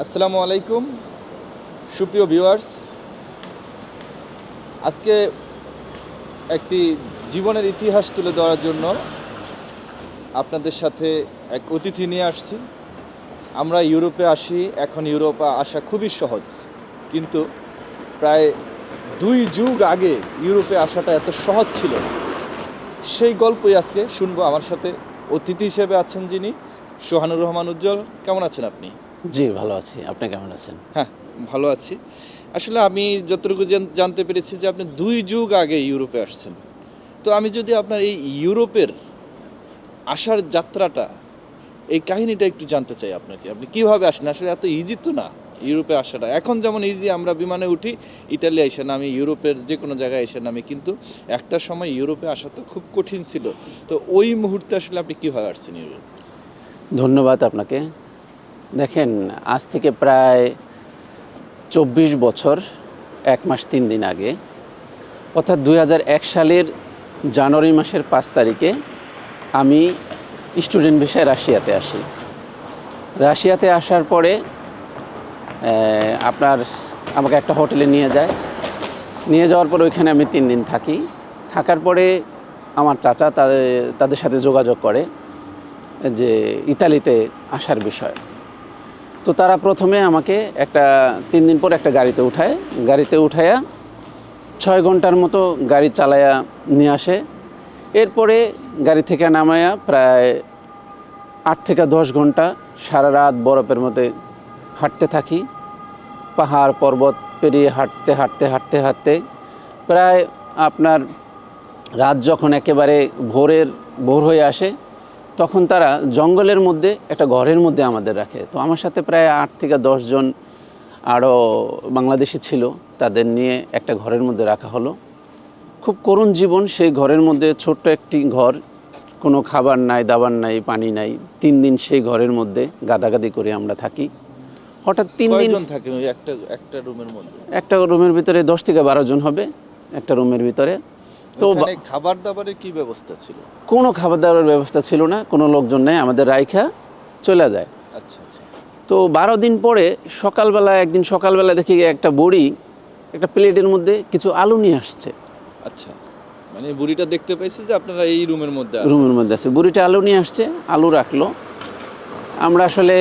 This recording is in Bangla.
আসসালামু আলাইকুম সুপ্রিয় ভিউয়ার্স। আজকে একটি জীবনের ইতিহাস তুলে ধরার জন্য আপনাদের সাথে এক অতিথি নিয়ে আসছি। আমরা ইউরোপে আসি, এখন ইউরোপে আসা খুবই সহজ, কিন্তু প্রায় 2 যুগ আগে ইউরোপে আসাটা এত সহজ ছিল না। সেই গল্পই আজকে শুনবো। আমার সাথে অতিথি হিসেবে আছেন যিনি, সোহানুর রহমান উজ্জ্বল। কেমন আছেন আপনি? জি, ভালো আছি। আপনি কেমন আছেন? হ্যাঁ, ভালো আছি। আসলে আমি যতটুকু জানতে পেরেছি যে আপনি 2 যুগ আগে ইউরোপে আসছেন। তো আমি যদি আপনার এই ইউরোপের আসার যাত্রাটা, এই কাহিনীটা একটু জানতে চাই আপনাকে। আপনি কিভাবে আসেন? আসলে এত ইজি তো না ইউরোপে আসাটা। এখন যেমন ইজি, আমরা বিমানে উঠি, ইতালি এসে নামি, ইউরোপের যে কোনো জায়গায় এসে নামি, কিন্তু একটা সময় ইউরোপে আসা তো খুব কঠিন ছিল। তো ওই মুহূর্তে আসলে আপনি কিভাবে আসছেন ইউরোপ? ধন্যবাদ আপনাকে। দেখেন, আজ থেকে প্রায় ২৪ বছর ১ মাস ৩ দিন আগে, অর্থাৎ ২০০১ সালের জানুয়ারি মাসের ৫ তারিখে আমি স্টুডেন্ট ভিসায় রাশিয়াতে আসি। রাশিয়াতে আসার পরে আপনার আমাকে একটা হোটেলে নিয়ে যায়। নিয়ে যাওয়ার পরে ওইখানে আমি ৩ দিন থাকি। থাকার পরে আমার চাচা তাদের সাথে যোগাযোগ করে যে ইতালিতে আসার বিষয়। তো তারা প্রথমে আমাকে ৩ দিন পর একটা গাড়িতে উঠায়া ৬ ঘন্টার মতো গাড়ি চালায়া নিয়ে আসে। এরপরে গাড়ি থেকে নামায়া প্রায় ৮ থেকে ১০ ঘন্টা সারা রাত বরফের মধ্যে হাঁটতে থাকি। পাহাড় পর্বত পেরিয়ে হাঁটতে প্রায় আপনার রাত যখন একেবারে ভোর হয়ে আসে, তখন তারা জঙ্গলের মধ্যে একটা ঘরের মধ্যে আমাদের রাখে। তো আমার সাথে প্রায় ৮ থেকে ১০ জন আরও বাংলাদেশি ছিল, তাদের নিয়ে একটা ঘরের মধ্যে রাখা হলো। খুব করুণ জীবন। সেই ঘরের মধ্যে ছোট্ট একটি ঘর, কোনো খাবার নাই, দাবার নাই, পানি নাই। ৩ দিন সেই ঘরের মধ্যে গাদাগাদি করে আমরা থাকি। হঠাৎ ৩ দিন কয়জন থাকেন ওই একটা রুমের মধ্যে? একটা রুমের ভিতরে ১০ থেকে ১২ জন হবে একটা রুমের ভিতরে। তো ওখানে খাবার দাবারের কি ব্যবস্থা ছিল? কোনো খাবার দাবারের ব্যবস্থা ছিল না, কোনো লোকজন নেই, আমাদের রাইখা চলে যায়। আচ্ছা আচ্ছা। তো ১২ দিন পরে একদিন সকালবেলা দেখি একটা বুড়ি একটা প্লেটের মধ্যে কিছু আলু নিয়ে আসছে। আচ্ছা, মানে বুড়িটা দেখতে পাইছে যে আপনারা এই রুমের মধ্যে আছেন। রুমের মধ্যে আছে, বুড়িটা আলু নিয়ে আসছে, আলু রাখলো। আমরা আসলে